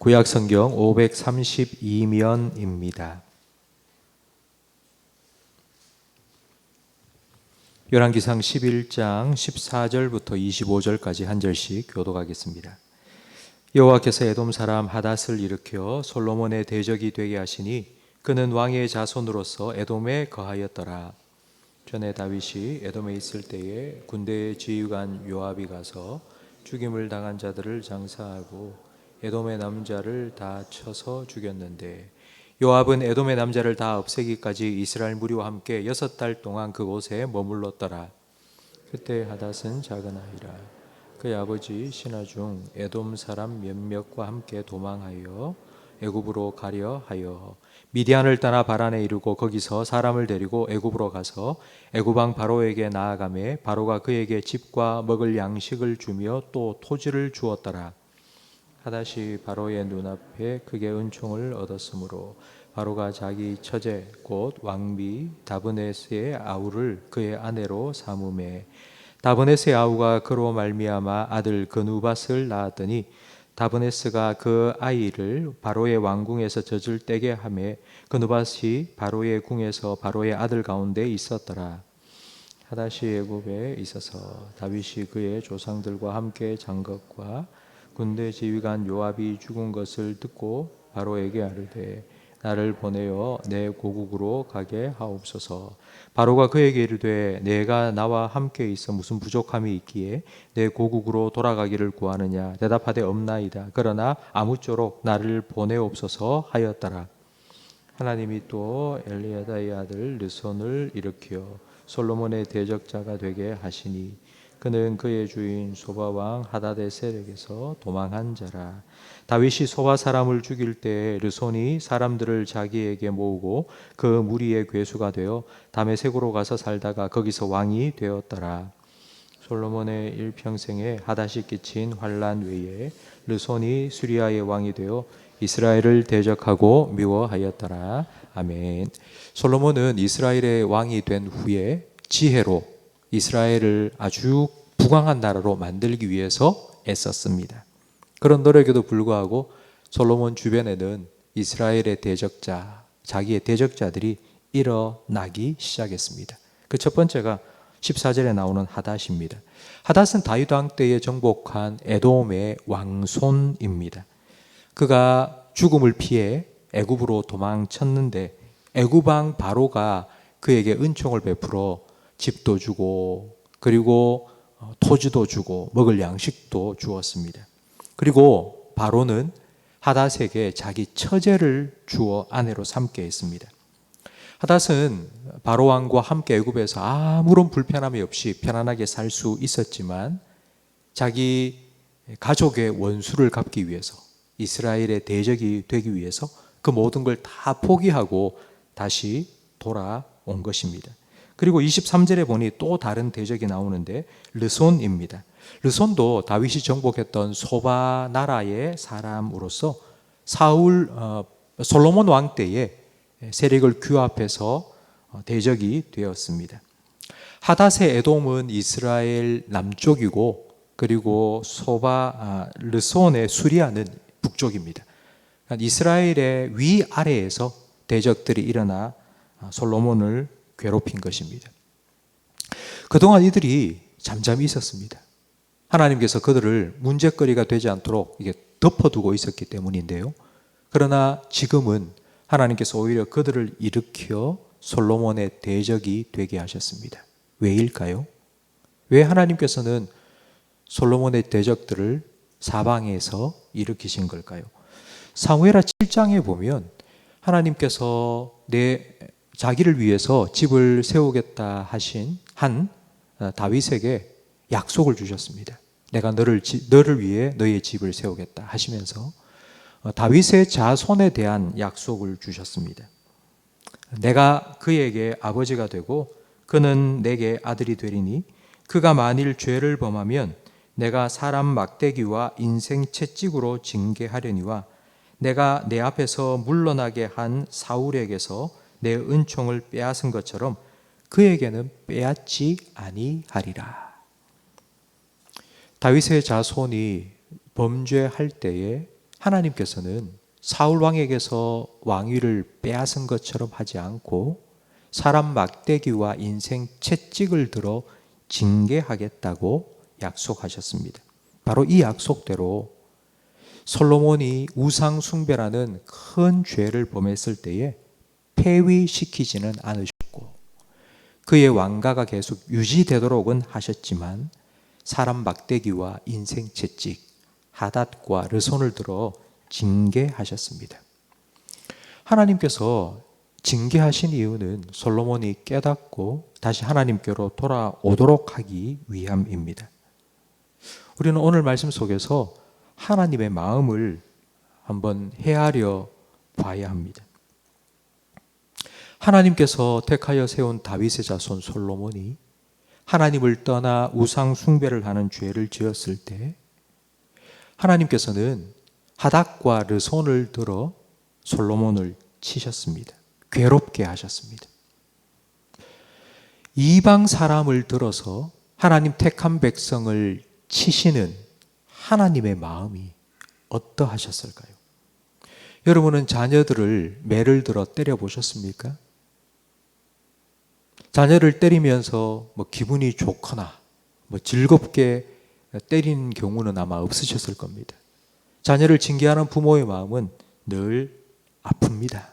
구약성경 532면입니다. 열왕기상 11장 14절부터 25절까지 한 절씩 교독하겠습니다. 여호와께서 에돔 사람 하닷을 일으켜 솔로몬의 대적이 되게 하시니 그는 왕의 자손으로서 에돔에 거하였더라. 전에 다윗이 에돔에 있을 때에 군대의 지휘관 요압이 가서 죽임을 당한 자들을 장사하고 에돔의 남자를 다 쳐서 죽였는데 요압은 에돔의 남자를 다 없애기까지 이스라엘 무리와 함께 6달 동안 그곳에 머물렀더라. 그때 하닷은 작은 아이라. 그의 아버지 신하 중 에돔 사람 몇몇과 함께 도망하여 애굽으로 가려 하여 미디안을 떠나 바란에 이르고 거기서 사람을 데리고 애굽으로 가서 애굽 왕 바로에게 나아가매 바로가 그에게 집과 먹을 양식을 주며 또 토지를 주었더라. 하닷이 바로의 눈앞에 크게 은총을 얻었으므로 바로가 자기 처제 곧 왕비 다브넷의 아우를 그의 아내로 삼으매 다브넷의 아우가 그로 말미암아 아들 그누밧을 낳았더니 다브네스가 그 아이를 바로의 왕궁에서 젖을 떼게 하매 그누밧이 바로의 궁에서 바로의 아들 가운데 있었더라. 하닷이 애굽에 있어서 다윗이 그의 조상들과 함께 잔 것과 군대 지휘관 요압이 죽은 것을 듣고 바로에게 아뢰되 나를 보내어 내 고국으로 가게 하옵소서. 바로가 그에게 이르되 내가 나와 함께 있어 무슨 부족함이 있기에 내 고국으로 돌아가기를 구하느냐. 대답하되 없나이다. 그러나 아무쪼록 나를 보내옵소서 하였더라. 하나님이 또 엘리야다의 아들 르손을 일으켜 솔로몬의 대적자가 되게 하시니 그는 그의 주인 소바 왕 하닷의 세력에서 도망한 자라. 다윗이 소바 사람을 죽일 때 르손이 사람들을 자기에게 모으고 그 무리의 괴수가 되어 다메섹으로 가서 살다가 거기서 왕이 되었더라. 솔로몬의 일평생에 하닷이 끼친 환난 외에 르손이 수리아의 왕이 되어 이스라엘을 대적하고 미워하였더라. 아멘. 솔로몬은 이스라엘의 왕이 된 후에 지혜로 이스라엘을 아주 부강한 나라로 만들기 위해서 애썼습니다. 그런 노력에도 불구하고 솔로몬 주변에는 이스라엘의 대적자, 자기의 대적자들이 일어나기 시작했습니다. 그 첫 번째가 14절에 나오는 하닷입니다. 하닷은 다윗 왕 때에 정복한 에돔의 왕손입니다. 그가 죽음을 피해 애굽으로 도망쳤는데 애굽 왕 바로가 그에게 은총을 베풀어 집도 주고 그리고 토지도 주고 먹을 양식도 주었습니다. 그리고 바로는 하닷에게 자기 처제를 주어 아내로 삼게 했습니다. 하닷은 바로 왕과 함께 애굽에서 아무런 불편함이 없이 편안하게 살 수 있었지만 자기 가족의 원수를 갚기 위해서 이스라엘의 대적이 되기 위해서 그 모든 걸 다 포기하고 다시 돌아온 것입니다. 그리고 23절에 보니 또 다른 대적이 나오는데 르손입니다. 르손도 다윗이 정복했던 소바 나라의 사람으로서 솔로몬 왕 때에 세력을 규합해서 대적이 되었습니다. 하닷의 에돔은 이스라엘 남쪽이고 그리고 르손의 수리아는 북쪽입니다. 그러니까 이스라엘의 위아래에서 대적들이 일어나 솔로몬을 괴롭힌 것입니다. 그동안 이들이 잠잠히 있었습니다. 하나님께서 그들을 문제거리가 되지 않도록 이게 덮어두고 있었기 때문인데요. 그러나 지금은 하나님께서 오히려 그들을 일으켜 솔로몬의 대적이 되게 하셨습니다. 왜일까요? 왜 하나님께서는 솔로몬의 대적들을 사방에서 일으키신 걸까요? 사무엘하 7장에 보면 하나님께서 자기를 위해서 집을 세우겠다 하신 다윗에게 약속을 주셨습니다. 내가 너를 위해 너의 집을 세우겠다 하시면서 다윗의 자손에 대한 약속을 주셨습니다. 내가 그에게 아버지가 되고 그는 내게 아들이 되리니 그가 만일 죄를 범하면 내가 사람 막대기와 인생 채찍으로 징계하려니와 내가 내 앞에서 물러나게 한 사울에게서 내 은총을 빼앗은 것처럼 그에게는 빼앗지 아니하리라. 다윗의 자손이 범죄할 때에 하나님께서는 사울 왕에게서 왕위를 빼앗은 것처럼 하지 않고 사람 막대기와 인생 채찍을 들어 징계하겠다고 약속하셨습니다. 바로 이 약속대로 솔로몬이 우상 숭배라는 큰 죄를 범했을 때에 폐위시키지는 않으셨고 그의 왕가가 계속 유지되도록은 하셨지만 사람 막대기와 인생 채찍, 하닷과 르손을 들어 징계하셨습니다. 하나님께서 징계하신 이유는 솔로몬이 깨닫고 다시 하나님께로 돌아오도록 하기 위함입니다. 우리는 오늘 말씀 속에서 하나님의 마음을 한번 헤아려 봐야 합니다. 하나님께서 택하여 세운 다윗의 자손 솔로몬이 하나님을 떠나 우상 숭배를 하는 죄를 지었을 때 하나님께서는 하닷과 르손을 들어 솔로몬을 치셨습니다. 괴롭게 하셨습니다. 이방 사람을 들어서 하나님 택한 백성을 치시는 하나님의 마음이 어떠하셨을까요? 여러분은 자녀들을 매를 들어 때려 보셨습니까? 자녀를 때리면서 기분이 좋거나 즐겁게 때리는 경우는 아마 없으셨을 겁니다. 자녀를 징계하는 부모의 마음은 늘 아픕니다.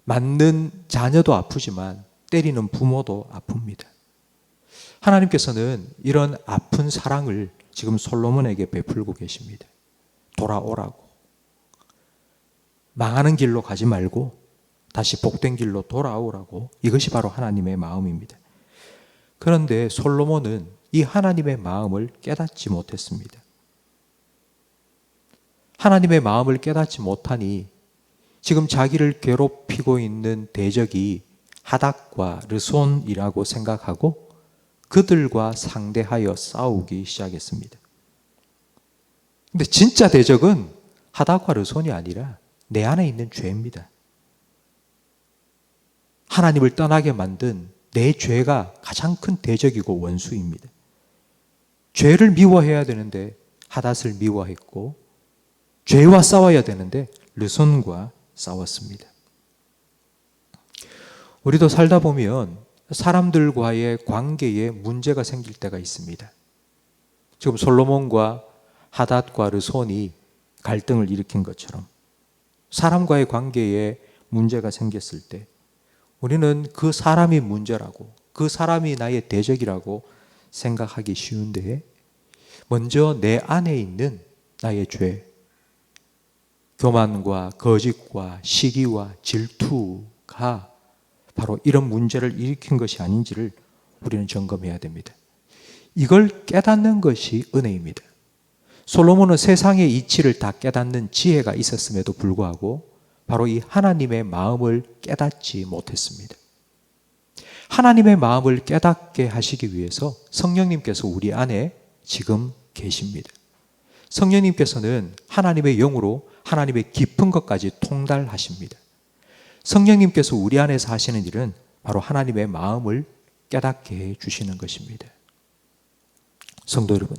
맞는 자녀도 아프지만 때리는 부모도 아픕니다. 하나님께서는 이런 아픈 사랑을 지금 솔로몬에게 베풀고 계십니다. 돌아오라고. 망하는 길로 가지 말고 다시 복된 길로 돌아오라고. 이것이 바로 하나님의 마음입니다. 그런데 솔로몬은 이 하나님의 마음을 깨닫지 못했습니다. 하나님의 마음을 깨닫지 못하니 지금 자기를 괴롭히고 있는 대적이 하닷과 르손이라고 생각하고 그들과 상대하여 싸우기 시작했습니다. 근데 진짜 대적은 하닷과 르손이 아니라 내 안에 있는 죄입니다. 하나님을 떠나게 만든 내 죄가 가장 큰 대적이고 원수입니다. 죄를 미워해야 되는데 하닷을 미워했고 죄와 싸워야 되는데 르손과 싸웠습니다. 우리도 살다 보면 사람들과의 관계에 문제가 생길 때가 있습니다. 지금 솔로몬과 하닷과 르손이 갈등을 일으킨 것처럼 사람과의 관계에 문제가 생겼을 때 우리는 그 사람이 문제라고, 그 사람이 나의 대적이라고 생각하기 쉬운데 먼저 내 안에 있는 나의 죄, 교만과 거짓과 시기와 질투가 바로 이런 문제를 일으킨 것이 아닌지를 우리는 점검해야 됩니다. 이걸 깨닫는 것이 은혜입니다. 솔로몬은 세상의 이치를 다 깨닫는 지혜가 있었음에도 불구하고 바로 이 하나님의 마음을 깨닫지 못했습니다. 하나님의 마음을 깨닫게 하시기 위해서 성령님께서 우리 안에 지금 계십니다. 성령님께서는 하나님의 영으로 하나님의 깊은 것까지 통달하십니다. 성령님께서 우리 안에서 하시는 일은 바로 하나님의 마음을 깨닫게 해 주시는 것입니다. 성도 여러분,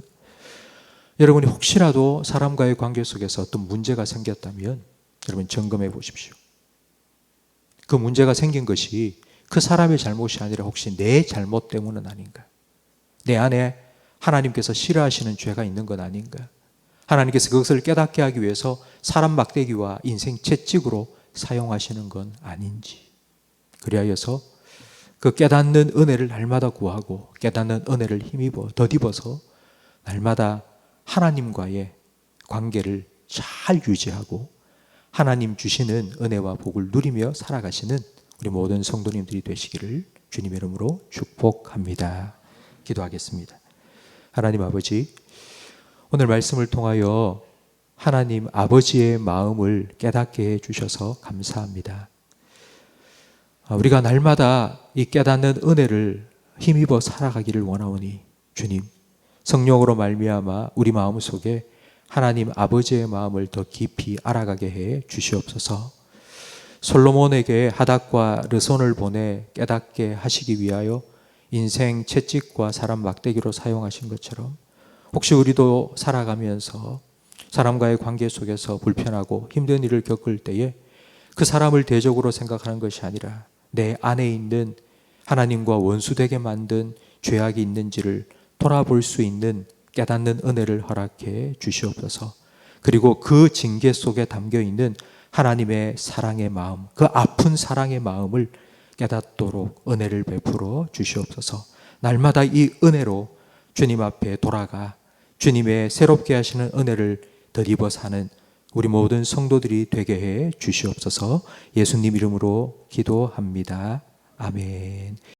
여러분이 혹시라도 사람과의 관계 속에서 어떤 문제가 생겼다면 여러분 점검해 보십시오. 그 문제가 생긴 것이 그 사람의 잘못이 아니라 혹시 내 잘못 때문은 아닌가? 내 안에 하나님께서 싫어하시는 죄가 있는 건 아닌가? 하나님께서 그것을 깨닫게 하기 위해서 사람 막대기와 인생 채찍으로 사용하시는 건 아닌지. 그리하여서 그 깨닫는 은혜를 날마다 구하고 깨닫는 은혜를 힘입어 덧입어서 날마다 하나님과의 관계를 잘 유지하고 하나님 주시는 은혜와 복을 누리며 살아가시는 우리 모든 성도님들이 되시기를 주님의 이름으로 축복합니다. 기도하겠습니다. 하나님 아버지, 오늘 말씀을 통하여 하나님 아버지의 마음을 깨닫게 해 주셔서 감사합니다. 우리가 날마다 이 깨닫는 은혜를 힘입어 살아가기를 원하오니 주님, 성령으로 말미암아 우리 마음속에 하나님 아버지의 마음을 더 깊이 알아가게 해 주시옵소서. 솔로몬에게 하닷과 르손을 보내 깨닫게 하시기 위하여 인생 채찍과 사람 막대기로 사용하신 것처럼 혹시 우리도 살아가면서 사람과의 관계 속에서 불편하고 힘든 일을 겪을 때에 그 사람을 대적으로 생각하는 것이 아니라 내 안에 있는 하나님과 원수되게 만든 죄악이 있는지를 돌아볼 수 있는 깨닫는 은혜를 허락해 주시옵소서. 그리고 그 징계 속에 담겨 있는 하나님의 사랑의 마음, 그 아픈 사랑의 마음을 깨닫도록 은혜를 베풀어 주시옵소서. 날마다 이 은혜로 주님 앞에 돌아가 주님의 새롭게 하시는 은혜를 덧입어 사는 우리 모든 성도들이 되게 해 주시옵소서. 예수님 이름으로 기도합니다. 아멘.